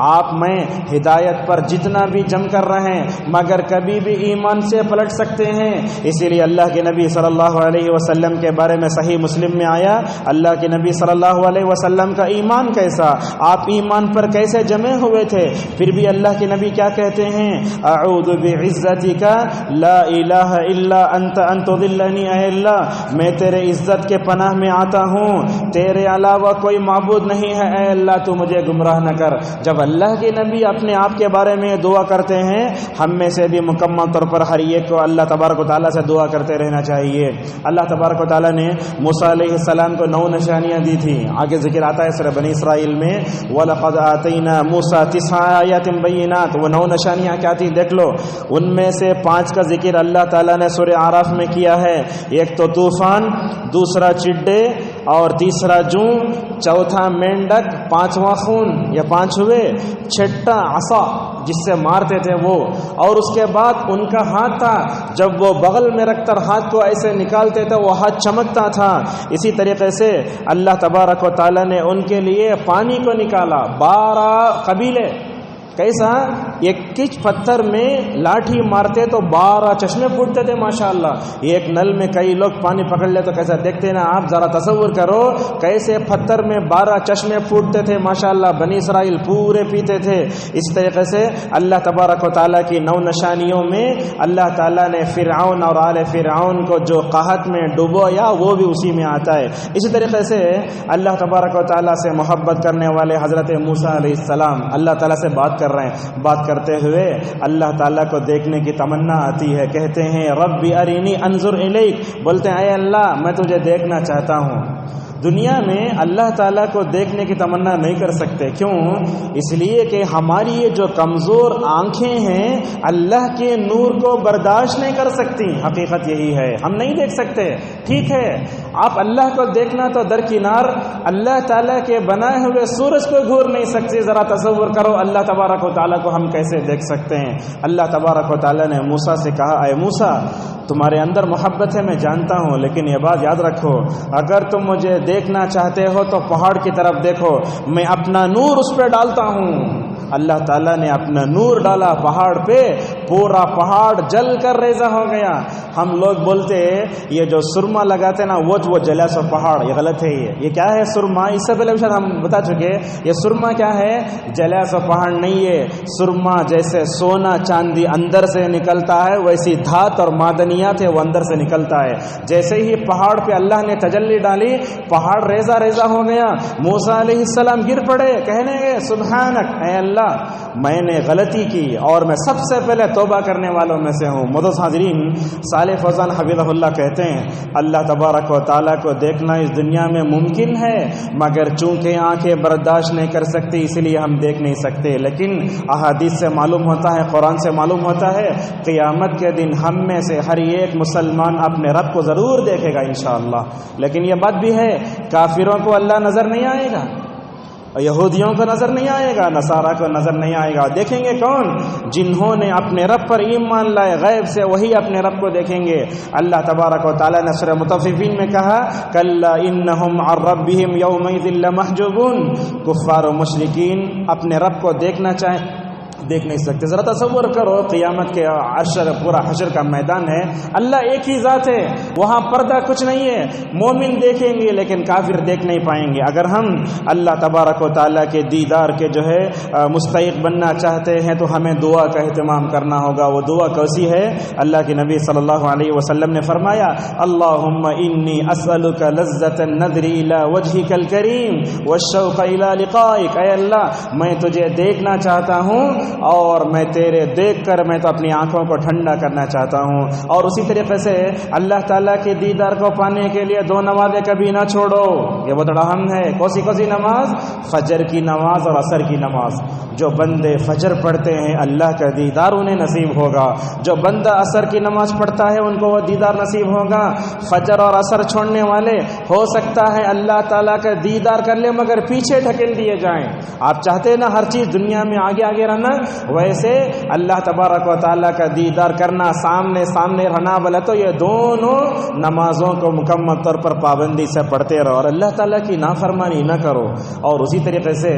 آپ میں ہدایت پر جتنا بھی جم کر رہے ہیں مگر کبھی بھی ایمان سے پلٹ سکتے ہیں۔ اسی لیے اللہ کے نبی صلی اللہ علیہ وسلم کے بارے میں صحیح مسلم میں آیا، اللہ کے نبی صلی اللہ علیہ وسلم کا ایمان کیسا، آپ ایمان پر کیسے جمے ہوئے تھے۔ پھر بھی اللہ کے نبی کیا کہتے ہیں؟ اعوذ بعزتک لا الہ الا انت ان تضلنی، اے اللہ میں تیرے عزت کے پناہ میں آتا ہوں، تیرے علاوہ کوئی معبود نہیں ہے، اے اللہ تو مجھے گمراہ نہ کر۔ جب اللہ کے نبی اپنے آپ کے بارے میں دعا کرتے ہیں، ہم میں سے بھی مکمل طور پر ہر ایک کو اللہ تبارک و تعالیٰ سے دعا کرتے رہنا چاہیے۔ اللہ تبارک و تعالیٰ نے موسیٰ علیہ السلام کو 9 نشانیاں دی تھیں، آگے ذکر آتا ہے سورہ بنی اسرائیل میں، وَلَقَدْ آتَيْنَا مُوسَىٰ 9 آیات بینات۔ وہ 9 نشانیاں کیا تھی دیکھ لو، ان میں سے 5 کا ذکر اللہ تعالیٰ نے سورہ اعراف میں کیا ہے۔ ایک تو طوفان، دوسرا چڈے، اور تیسرا جوں، چوتھا مینڈک، 5واں خون، یہ 5 ہوئے، چھٹا عصا جس سے مارتے تھے وہ، اور اس کے بعد ان کا ہاتھ تھا، جب وہ بغل میں رکھ کر ہاتھ کو ایسے نکالتے تھے وہ ہاتھ چمکتا تھا۔ اسی طریقے سے اللہ تبارک و تعالیٰ نے ان کے لیے پانی کو نکالا، 12 قبیلے، کیسا؟ ایک کچ پتھر میں لاٹھی مارتے تو 12 چشمے پھوٹتے تھے ماشاءاللہ۔ ایک نل میں کئی لوگ پانی پکڑ لے تو کیسا دیکھتے نا آپ، ذرا تصور کرو کیسے پتھر میں 12 چشمے پھوٹتے تھے ماشاءاللہ، بنی اسرائیل پورے پیتے تھے۔ اس طریقے سے اللہ تبارک و تعالیٰ کی 9 نشانیوں میں اللہ تعالیٰ نے فرعون اور آل فرعون کو جو قحط میں ڈبویا وہ بھی اسی میں آتا ہے۔ اسی طریقے سے اللہ تبارک و تعالیٰ سے محبت کرنے والے حضرت موسیٰ علیہ السلام اللہ تعالیٰ سے بات کر رہے ہیں، بات کرتے ہوئے اللہ تعالیٰ کو دیکھنے کی تمنا آتی ہے، کہتے ہیں رب ارینی انظر الیک، بولتے ہیں اے اللہ میں تجھے دیکھنا چاہتا ہوں۔ دنیا میں اللہ تعالیٰ کو دیکھنے کی تمنا نہیں کر سکتے، کیوں؟ اس لیے کہ ہماری یہ جو کمزور آنکھیں ہیں اللہ کے نور کو برداشت نہیں کر سکتی۔ حقیقت یہی ہے، ہم نہیں دیکھ سکتے۔ ٹھیک ہے آپ اللہ کو دیکھنا تو درکنار، اللہ تعالیٰ کے بنائے ہوئے سورج کو گھور نہیں سکتے۔ ذرا تصور کرو اللہ تبارک و تعالیٰ کو ہم کیسے دیکھ سکتے ہیں۔ اللہ تبارک و تعالیٰ نے موسیٰ سے کہا، اے موسیٰ تمہارے اندر محبت ہے میں جانتا ہوں، لیکن یہ بات یاد رکھو اگر تم مجھے دیکھنا چاہتے ہو تو پہاڑ کی طرف دیکھو، میں اپنا نور اس پہ ڈالتا ہوں۔ اللہ تعالیٰ نے اپنا نور ڈالا پہاڑ پہ، پورا پہاڑ جل کر ریزہ ہو گیا۔ ہم لوگ بولتے یہ جو سرما لگاتے نا وہ جلا سو پہاڑ، یہ غلط ہے۔ یہ کیا ہے سرما؟ اس سے پہلے شاید ہم بتا چکے، یہ سرما کیا ہے؟ جلا سو پہاڑ نہیں ہے۔ سرما جیسے سونا چاندی اندر سے نکلتا ہے، ویسی دھات اور معدنیات ہے وہ اندر سے نکلتا ہے۔ جیسے ہی پہاڑ پہ اللہ نے تجلی ڈالی، پہاڑ ریزہ ریزہ ہو گیا۔ موسیٰ علیہ السلام گر پڑے، کہنے گئے سبحانک، اے اللہ میں نے غلطی کی اور میں سب سے پہلے توبہ کرنے والوں میں سے ہوں۔ معزز حاضرین، صالح فوزان حفظہ اللہ کہتے ہیں اللہ تبارک و تعالیٰ کو دیکھنا اس دنیا میں ممکن ہے، مگر چونکہ آنکھیں برداشت نہیں کر سکتی اس لیے ہم دیکھ نہیں سکتے۔ لیکن احادیث سے معلوم ہوتا ہے، قرآن سے معلوم ہوتا ہے، قیامت کے دن ہم میں سے ہر ایک مسلمان اپنے رب کو ضرور دیکھے گا انشاءاللہ۔ لیکن یہ بات بھی ہے، کافروں کو اللہ نظر نہیں آئے گا، یہودیوں کو نظر نہیں آئے گا، نصارہ کو نظر نہیں آئے گا۔ دیکھیں گے کون؟ جنہوں نے اپنے رب پر ایمان لائے غیب سے، وہی اپنے رب کو دیکھیں گے۔ اللہ تبارک و تعالیٰ نے سورہ مطففین میں کہا کلا انہم عن ربہم یومئذ لمحجوبون، کفار و مشرکین اپنے رب کو دیکھنا چاہیں، دیکھ نہیں سکتے۔ ذرا تصور کرو، قیامت کے عشر پورا حشر کا میدان ہے، اللہ ایک ہی ذات ہے، وہاں پردہ کچھ نہیں ہے۔ مومن دیکھیں گے لیکن کافر دیکھ نہیں پائیں گے۔ اگر ہم اللہ تبارک و تعالیٰ کے دیدار کے جو ہے مستحق بننا چاہتے ہیں تو ہمیں دعا کا اہتمام کرنا ہوگا۔ وہ دعا کیسی ہے؟ اللہ کے نبی صلی اللہ علیہ وسلم نے فرمایا اللہم انی اسألک لذۃ النظر الی وجہک الکریم والشوق الی لقائک، اے اللہ میں تجھے دیکھنا چاہتا ہوں اور میں تیرے دیکھ کر میں تو اپنی آنکھوں کو ٹھنڈا کرنا چاہتا ہوں۔ اور اسی طریقے سے اللہ تعالیٰ کے دیدار کو پانے کے لیے دو نمازیں کبھی نہ چھوڑو، یہ بہت اہم ہے۔ کوسی نماز؟ فجر کی نماز اور عصر کی نماز۔ جو بندے فجر پڑھتے ہیں اللہ کا دیدار انہیں نصیب ہوگا، جو بندہ عصر کی نماز پڑھتا ہے ان کو وہ دیدار نصیب ہوگا۔ فجر اور عصر چھوڑنے والے ہو سکتا ہے اللہ تعالیٰ کا دیدار کر لے مگر پیچھے ڈھکیل دیے جائیں۔ آپ چاہتے ہیں نا ہر چیز دنیا میں آگے آگے رہنا، ویسے اللہ تبارک و تعالیٰ کا دیدار کرنا، سامنے سامنے رہنا بولے تو یہ دونوں نمازوں کو مکمل طور پر پابندی سے پڑھتے رہو اور اللہ تعالیٰ کی نافرمانی نہ کرو۔ اور اسی طریقے سے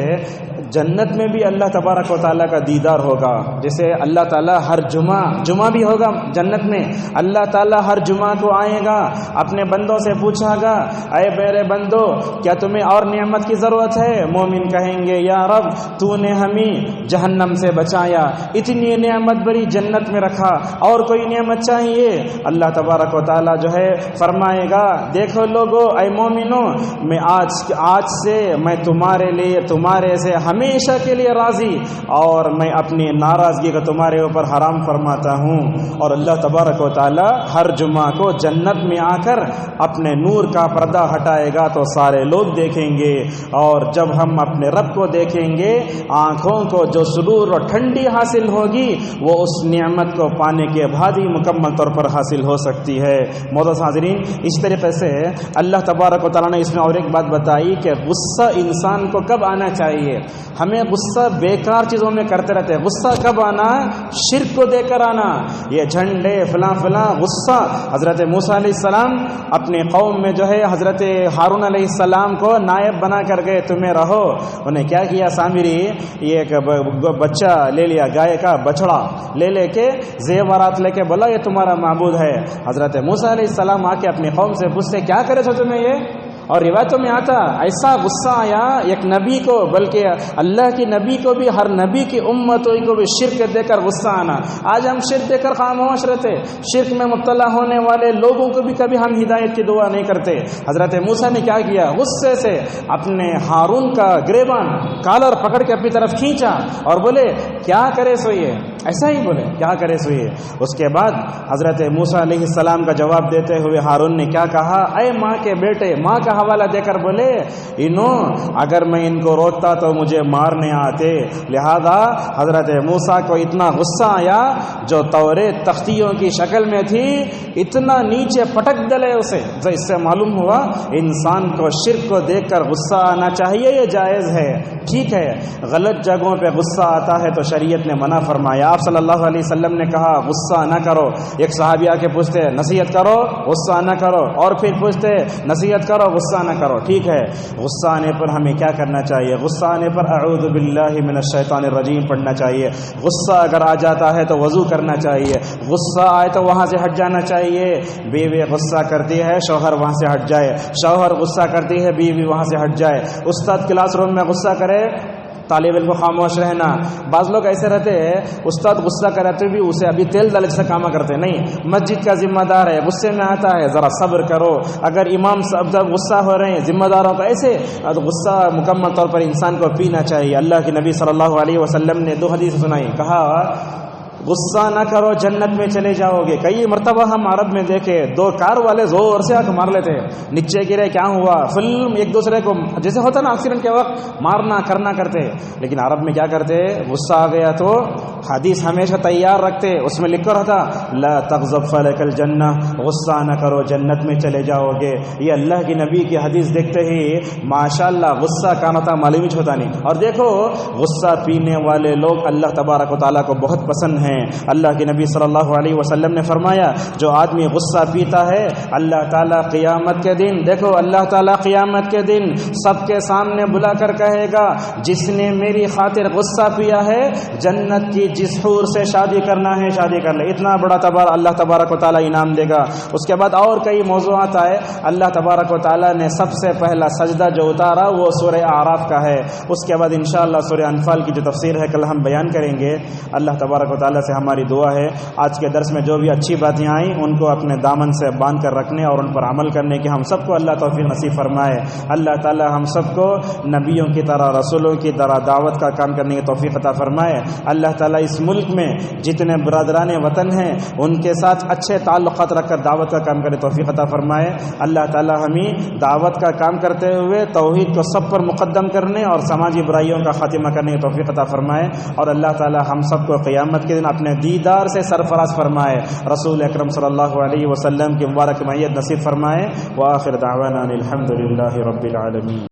جنت میں بھی اللہ تبارک و تعالیٰ کا دیدار ہوگا۔ جیسے اللہ تعالیٰ ہر جمعہ بھی ہوگا جنت میں، اللہ تعالیٰ ہر جمعہ کو آئے گا، اپنے بندوں سے پوچھا گا اے میرے بندو کیا تمہیں اور نعمت کی ضرورت ہے؟ مومن کہیں گے یا رب تو نے ہمیں جہنم سے بچایا، اتنی نعمت بری جنت میں رکھا، اور کوئی نعمت چاہیے؟ اللہ تبارک و تعالیٰ جو ہے فرمائے گا دیکھو لوگو اے مومنو، میں آج سے میں تمہارے لیے تمہارے سے ہمیشہ کے لیے راضی، اور میں اپنی ناراضگی کو تمہارے اوپر حرام فرماتا ہوں۔ اور اللہ تبارک و تعالیٰ ہر جمعہ کو جنت میں آ کر اپنے نور کا پردہ ہٹائے گا تو سارے لوگ دیکھیں گے، اور جب ہم اپنے رب کو دیکھیں گے آنکھوں کو جو سرور اور ٹھنڈی حاصل ہوگی وہ اس نعمت کو پانے کے بعد ہی مکمل طور پر حاصل ہو سکتی ہے۔ معزز حاضرین، اس طریقے سے اللہ تبارک و تعالیٰ نے اس میں اور ایک بات بتائی کہ غصہ انسان کو کب آنا چاہیے۔ ہمیں غصہ بیکار چیزوں میں کرتے رہتے ہیں، غصہ کب آنا؟ شرک کو دے کر آنا، یہ جھنڈے فلاں غصہ۔ حضرت موسیٰ علیہ السلام اپنے قوم میں جو ہے حضرت ہارون علیہ السلام کو نائب بنا کر گئے، تمہیں رہو۔ انہیں کیا کیا؟ سامری یہ ایک بچہ لے لیا، گائے کا بچڑا لے کے زیورات لے کے بولا یہ تمہارا معبود ہے۔ حضرت موسیٰ علیہ السلام آ کے اپنی قوم سے پوچھتے کیا کرے تھے تمہیں یہ؟ اور روایتوں میں آتا ایسا غصہ آیا ایک نبی کو، بلکہ اللہ کی نبی کو بھی، ہر نبی کی امتوں کو بھی شرک دے کر غصہ آنا۔ آج ہم شرک دے کر خاموش رہتے، شرک میں مبتلا ہونے والے لوگوں کو بھی کبھی ہم ہدایت کی دعا نہیں کرتے۔ حضرت موسیٰ نے کیا کیا؟ غصے سے اپنے ہارون کا گریبان کالر پکڑ کے اپنی طرف کھینچا اور بولے کیا کرے سو یہ، ایسا ہی بولے کیا کرے سو یہ۔ اس کے بعد حضرت موسیٰ علیہ السلام کا جواب دیتے ہوئے ہارون نے کیا کہا؟ اے ماں کے بیٹے، ماں کا حوالہ دے کر بولے اگر میں ان کو روکتا تو مجھے مارنے آتے۔ لہذا حضرت موسیٰ کو اتنا غصہ آیا، جو توریت تختیوں کی شکل میں تھی اتنا نیچے پٹک ڈلے اسے۔ تو اس سے معلوم ہوا انسان کو شرک کو دیکھ کر غصہ آنا چاہیے، یہ جائز ہے، ٹھیک ہے۔ غلط جگہوں پہ غصہ آتا ہے تو شریعت نے منع فرمایا۔ آپ صلی اللہ علیہ وسلم نے کہا غصہ نہ کرو. ایک صحابی آ کے پوچھتے نصیحت کرو غصہ نہ کرو, اور پھر پوچھتے نصیحت کرو غصہ نہ کرو. ٹھیک ہے, غصہ آنے پر ہمیں کیا کرنا چاہیے؟ غصہ آنے پر اعوذ باللہ من الشیطان الرجیم پڑھنا چاہیے. غصہ اگر آ جاتا ہے تو وضو کرنا چاہیے. غصہ آئے تو وہاں سے ہٹ جانا چاہیے. بیوی غصہ کرتی ہے شوہر وہاں سے ہٹ جائے, شوہر غصہ کرتی ہے بیوی وہاں سے ہٹ جائے. استاد کلاس روم میں غصہ کرے, طالب علم کو خاموش رہنا. بعض لوگ ایسے رہتے ہیں استاد غصہ کرتے بھی اسے ابھی تیل ڈالے سے کام کرتے نہیں. مسجد کا ذمہ دار ہے, غصے میں آتا ہے, ذرا صبر کرو. اگر امام صاحب جب غصہ ہو رہے ہیں ذمہ داروں کا ایسے غصہ مکمل طور پر انسان کو پینا چاہیے. اللہ کے نبی صلی اللہ علیہ وسلم نے 2 حدیث سنائی, کہا غصہ نہ کرو جنت میں چلے جاؤ گے. کئی مرتبہ ہم عرب میں دیکھے 2 کار والے زور سے آنکھ مار لیتے, نیچے گرے کیا ہوا, فلم ایک دوسرے کو جیسے ہوتا نا ایکسیڈنٹ کے وقت مارنا کرنا کرتے. لیکن عرب میں کیا کرتے, غصہ آ گیا تو حدیث ہمیشہ تیار رکھتے, اس میں لکھ کر رہتا لا تغضب فلک الجنہ, غصہ نہ کرو جنت میں چلے جاؤ گے. یہ اللہ کی نبی کی حدیث دیکھتے ہی ماشاءاللہ غصہ کا نتا معلوم ہی ہوتا نہیں. اور دیکھو غصہ پینے والے لوگ اللہ تبارک و تعالیٰ کو بہت پسند ہیں. اللہ کے نبی صلی اللہ علیہ وسلم نے فرمایا جو آدمی غصہ پیتا ہے اللہ تعالیٰ قیامت کے دن, دیکھو اللہ تعالیٰ قیامت کے دن سب کے سامنے بلا کر کہے گا جس نے میری خاطر غصہ پیا ہے جنت کی جس حور سے شادی کرنا ہے شادی کر لے. اتنا بڑا اللہ تبارک و تعالیٰ انعام دے گا. اس کے بعد اور کئی موضوعات آئے. اللہ تبارک و تعالیٰ نے سب سے پہلا سجدہ جو اتارا وہ سورہ اعراف کا ہے. اس کے بعد انشاءاللہ سورہ انفال کی جو تفسیر ہے کل ہم بیان کریں گے. اللہ تبارک و تعالیٰ سے ہماری دعا ہے آج کے درس میں جو بھی اچھی باتیں آئیں ان کو اپنے دامن سے باندھ کر رکھنے اور ان پر عمل کرنے کی ہم سب کو اللہ توفیق نصیب فرمائے. اللہ تعالی ہم سب کو نبیوں کی طرح رسولوں کی طرح دعوت کا کام کرنے کی توفیق عطا فرمائے. اللہ تعالی اس ملک میں جتنے برادران وطن ہیں ان کے ساتھ اچھے تعلقات رکھ کر دعوت کا کام کرنے توفیق عطا فرمائے. اللہ تعالی ہمیں دعوت کا کام کرتے ہوئے توحید کو سب پر مقدم کرنے اور سماجی برائیوں کا خاتمہ کرنے کی توفیق عطا فرمائے. اور اللہ تعالی ہم سب کو قیامت کے دن اپنے دیدار سے سرفراز فرمائے, رسول اکرم صلی اللہ علیہ وسلم کی مبارک معیت نصیب فرمائے. وآخر دعوانا الحمد للہ رب العالمین.